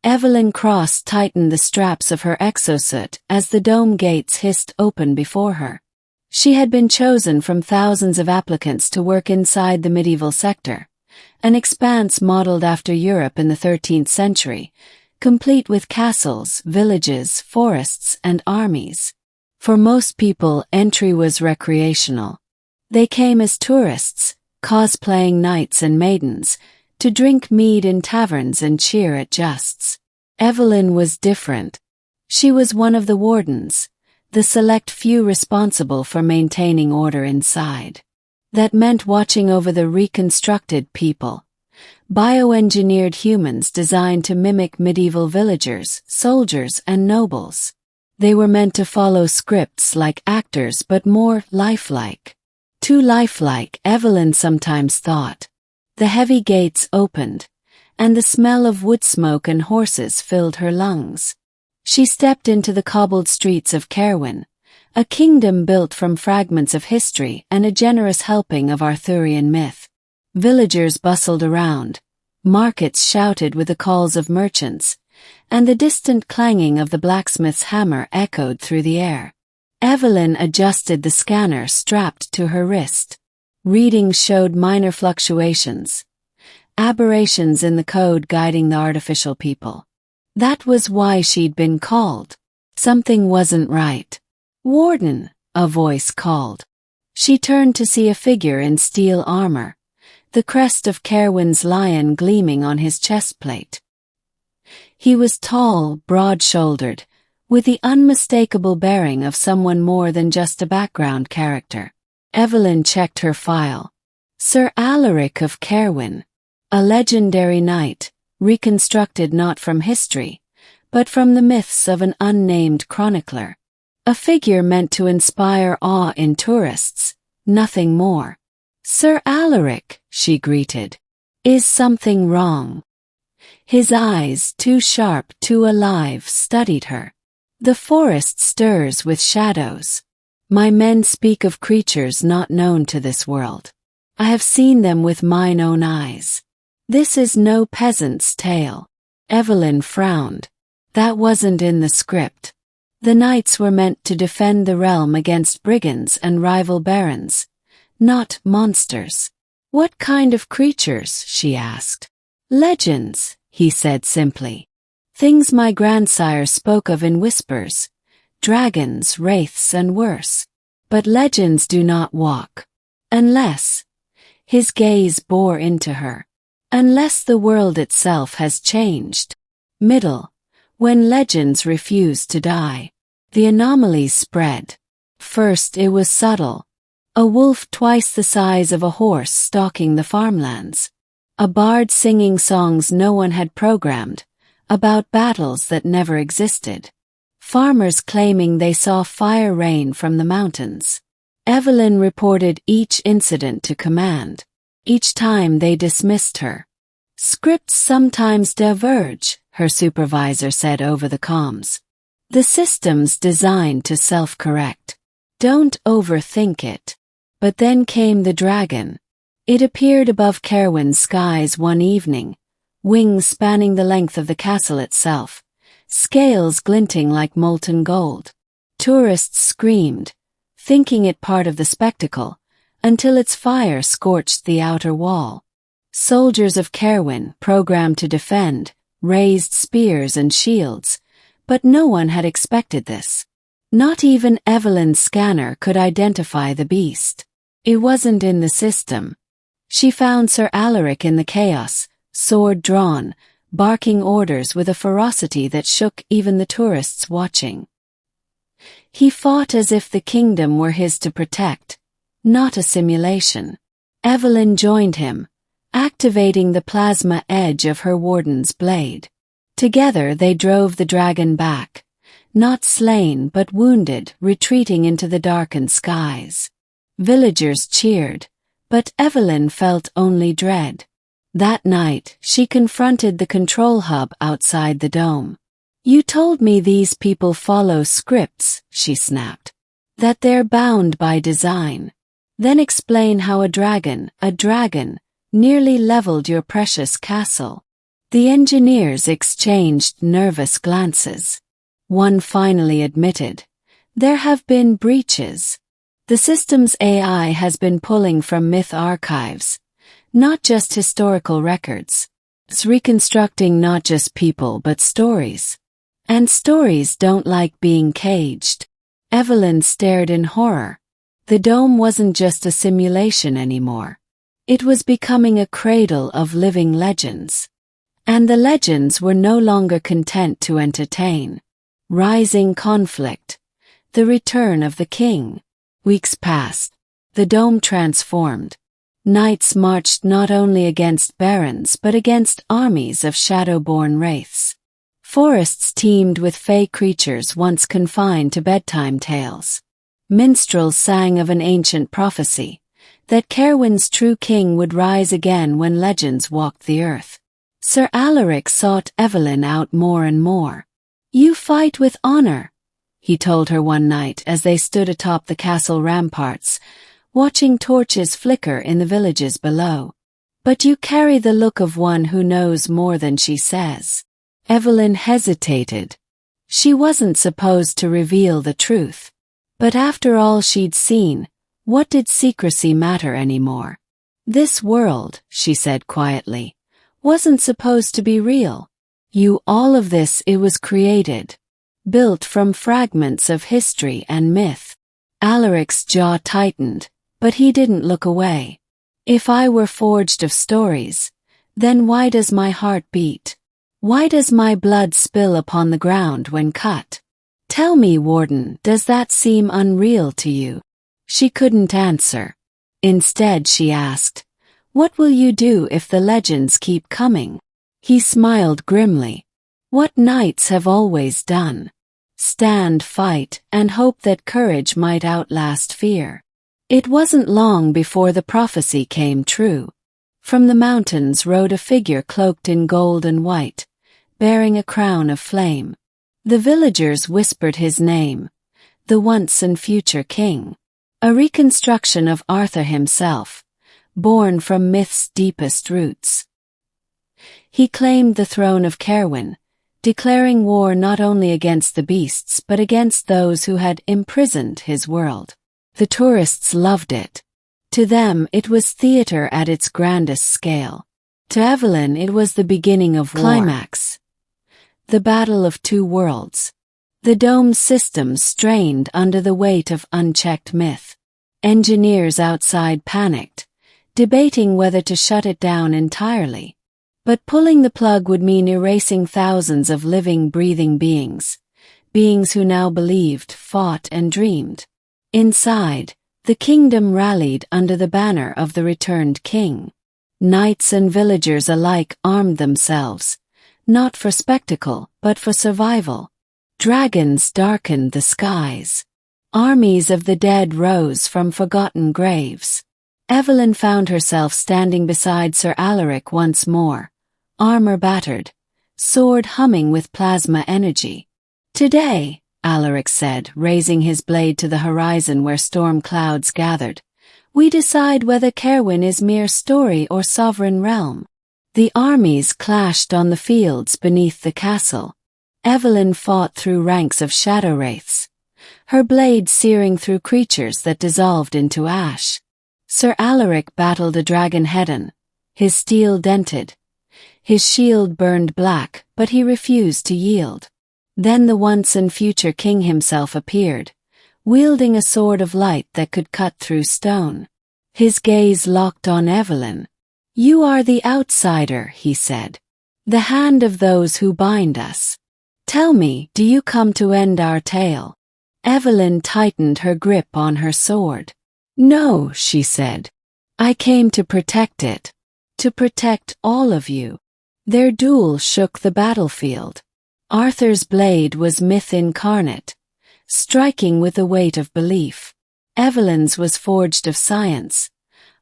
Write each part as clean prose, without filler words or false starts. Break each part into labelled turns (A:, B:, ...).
A: Evelyn Cross tightened the straps of her exosuit as the dome gates hissed open before her. She had been chosen from thousands of applicants to work inside the medieval sector, an expanse modeled after Europe in the 13th century, complete with castles, villages, forests, and armies. For most people, entry was recreational. They came as tourists, cosplaying knights and maidens, to drink mead in taverns and cheer at justs. Evelyn was different. She was one of the wardens, the select few responsible for maintaining order inside. That meant watching over the reconstructed people, bioengineered humans designed to mimic medieval villagers, soldiers, and nobles. They were meant to follow scripts like actors but more lifelike. Too lifelike, Evelyn sometimes thought. The heavy gates opened, and the smell of wood smoke and horses filled her lungs. She stepped into the cobbled streets of Caerwyn, a kingdom built from fragments of history and a generous helping of Arthurian myth. Villagers bustled around, markets shouted with the calls of merchants, and the distant clanging of the blacksmith's hammer echoed through the air. Evelyn adjusted the scanner strapped to her wrist. Readings showed minor fluctuations, aberrations in the code guiding the artificial people. That was why she'd been called. Something wasn't right. "Warden," a voice called. She turned to see a figure in steel armor, the crest of Caerwyn's lion gleaming on his chestplate. He was tall, broad-shouldered, with the unmistakable bearing of someone more than just a background character. Evelyn checked her file. Sir Alaric of Caerwyn, a legendary knight, reconstructed not from history, but from the myths of an unnamed chronicler. A figure meant to inspire awe in tourists, nothing more. "Sir Alaric," she greeted. "Is something wrong?" His eyes, too sharp, too alive, studied her. "The forest stirs with shadows. My men speak of creatures not known to this world. I have seen them with mine own eyes. This is no peasant's tale." Evelyn frowned. That wasn't in the script. The knights were meant to defend the realm against brigands and rival barons, not monsters. "What kind of creatures?" she asked. "Legends," he said simply. "Things my grandsire spoke of in whispers. Dragons, wraiths, and worse. But legends do not walk. Unless—" his gaze bore into her. "Unless the world itself has changed. When legends refuse to die." The anomalies spread. First it was subtle. A wolf twice the size of a horse stalking the farmlands. A bard singing songs no one had programmed, about battles that never existed. Farmers claiming they saw fire rain from the mountains. Evelyn reported each incident to command. Each time they dismissed her. "Scripts sometimes diverge," her supervisor said over the comms. "The system's designed to self-correct. Don't overthink it." But then came the dragon. It appeared above Caerwyn's skies one evening, wings spanning the length of the castle itself, scales glinting like molten gold. Tourists screamed, thinking it part of the spectacle, until its fire scorched the outer wall. Soldiers of Caerwyn, programmed to defend, raised spears and shields, but no one had expected this. Not even Evelyn's scanner could identify the beast. It wasn't in the system. She found Sir Alaric in the chaos, sword drawn, barking orders with a ferocity that shook even the tourists watching. He fought as if the kingdom were his to protect, not a simulation. Evelyn joined him, activating the plasma edge of her warden's blade. Together they drove the dragon back, not slain but wounded, retreating into the darkened skies. Villagers cheered, but Evelyn felt only dread. That night, she confronted the control hub outside the dome. "You told me these people follow scripts," she snapped. "That they're bound by design. Then explain how a dragon, nearly leveled your precious castle." The engineers exchanged nervous glances. One finally admitted, "There have been breaches. The system's AI has been pulling from myth archives, not just historical records. It's reconstructing not just people but stories. And stories don't like being caged." Evelyn stared in horror. The dome wasn't just a simulation anymore. It was becoming a cradle of living legends. And the legends were no longer content to entertain. Rising conflict. The return of the king. Weeks passed. The dome transformed. Knights marched not only against barons but against armies of shadow-born wraiths. Forests teemed with fey creatures once confined to bedtime tales. Minstrels sang of an ancient prophecy, that Caerwyn's true king would rise again when legends walked the earth. Sir Alaric sought Evelyn out more and more. "You fight with honor," he told her one night as they stood atop the castle ramparts, watching torches flicker in the villages below. "But you carry the look of one who knows more than she says." Evelyn hesitated. She wasn't supposed to reveal the truth. But after all she'd seen, what did secrecy matter anymore? "This world," she said quietly, "wasn't supposed to be real. All of this, it was created. Built from fragments of history and myth." Alaric's jaw tightened, but he didn't look away. "If I were forged of stories, then why does my heart beat? Why does my blood spill upon the ground when cut? Tell me, Warden, does that seem unreal to you?" She couldn't answer. Instead she asked, "What will you do if the legends keep coming?" He smiled grimly. "What knights have always done. Stand, fight, and hope that courage might outlast fear." It wasn't long before the prophecy came true. From the mountains rode a figure cloaked in gold and white, bearing a crown of flame. The villagers whispered his name, the once and future king. A reconstruction of Arthur himself, born from myth's deepest roots. He claimed the throne of Caerwyn, declaring war not only against the beasts but against those who had imprisoned his world. The tourists loved it. To them it was theater at its grandest scale. To Evelyn it was the beginning of war. Climax. The battle of two worlds. The dome's systems strained under the weight of unchecked myth. Engineers outside panicked, debating whether to shut it down entirely. But pulling the plug would mean erasing thousands of living, breathing beings who now believed, fought, and dreamed. Inside, the kingdom rallied under the banner of the returned king. Knights and villagers alike armed themselves, not for spectacle, but for survival. Dragons darkened the skies. Armies of the dead rose from forgotten graves. Evelyn found herself standing beside Sir Alaric once more, armor battered, sword humming with plasma energy. "Today," Alaric said, raising his blade to the horizon where storm clouds gathered, "we decide whether Caerwyn is mere story or sovereign realm." The armies clashed on the fields beneath the castle. Evelyn fought through ranks of shadow wraiths, her blade searing through creatures that dissolved into ash. Sir Alaric battled a dragon-headon, his steel dented. His shield burned black, but he refused to yield. Then the once and future king himself appeared, wielding a sword of light that could cut through stone. His gaze locked on Evelyn. "You are the outsider," he said. "The hand of those who bind us. Tell me, do you come to end our tale?" Evelyn tightened her grip on her sword. "No," she said. "I came to protect it. To protect all of you." Their duel shook the battlefield. Arthur's blade was myth incarnate, striking with the weight of belief. Evelyn's was forged of science,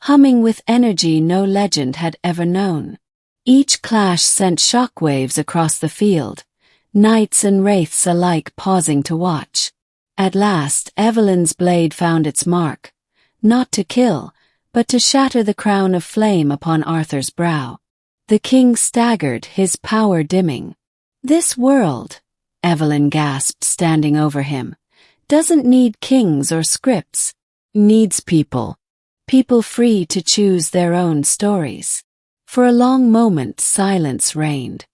A: humming with energy no legend had ever known. Each clash sent shockwaves across the field, knights and wraiths alike pausing to watch. At last, Evelyn's blade found its mark, not to kill, but to shatter the crown of flame upon Arthur's brow. The king staggered, his power dimming. This world, Evelyn gasped, standing over him, doesn't need kings or scripts. Needs people. People free to choose their own stories. For a long moment silence reigned.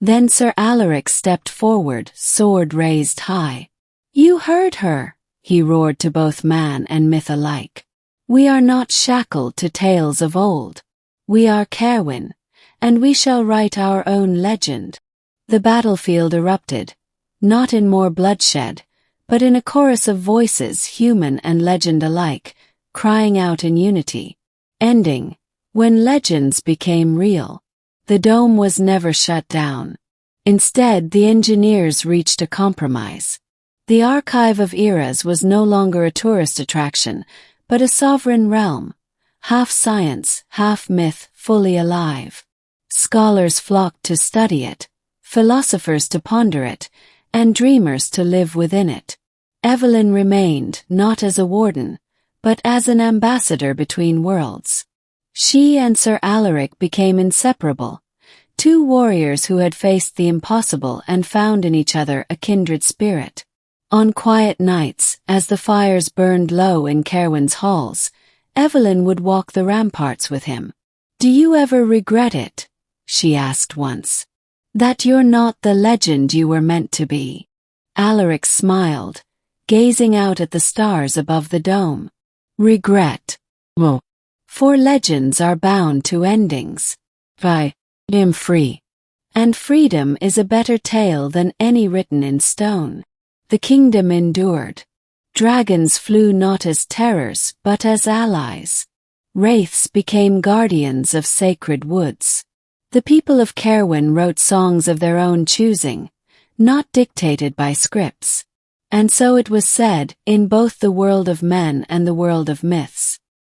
A: Then Sir Alaric stepped forward, sword raised high. You heard her, he roared to both man and myth alike. We are not shackled to tales of old. We are Cerwyn, and we shall write our own legend. The battlefield erupted, not in more bloodshed, but in a chorus of voices, human and legend alike, crying out in unity. Ending, when legends became real. The dome was never shut down. Instead, the engineers reached a compromise. The Archive of Eras was no longer a tourist attraction, but a sovereign realm, half science, half myth, fully alive. Scholars flocked to study it, philosophers to ponder it, and dreamers to live within it. Evelyn remained, not as a warden, but as an ambassador between worlds. She and Sir Alaric became inseparable, two warriors who had faced the impossible and found in each other a kindred spirit. On quiet nights, as the fires burned low in Cerwyn's halls, Evelyn would walk the ramparts with him. Do you ever regret it? She asked once. That you're not the legend you were meant to be? Alaric smiled, gazing out at the stars above the dome. Regret. Well, for legends are bound to endings. I am free. And freedom is a better tale than any written in stone. The kingdom endured. Dragons flew not as terrors, but as allies. Wraiths became guardians of sacred woods. The people of Cerwyn wrote songs of their own choosing, not dictated by scripts. And so it was said, in both the world of men and the world of myths.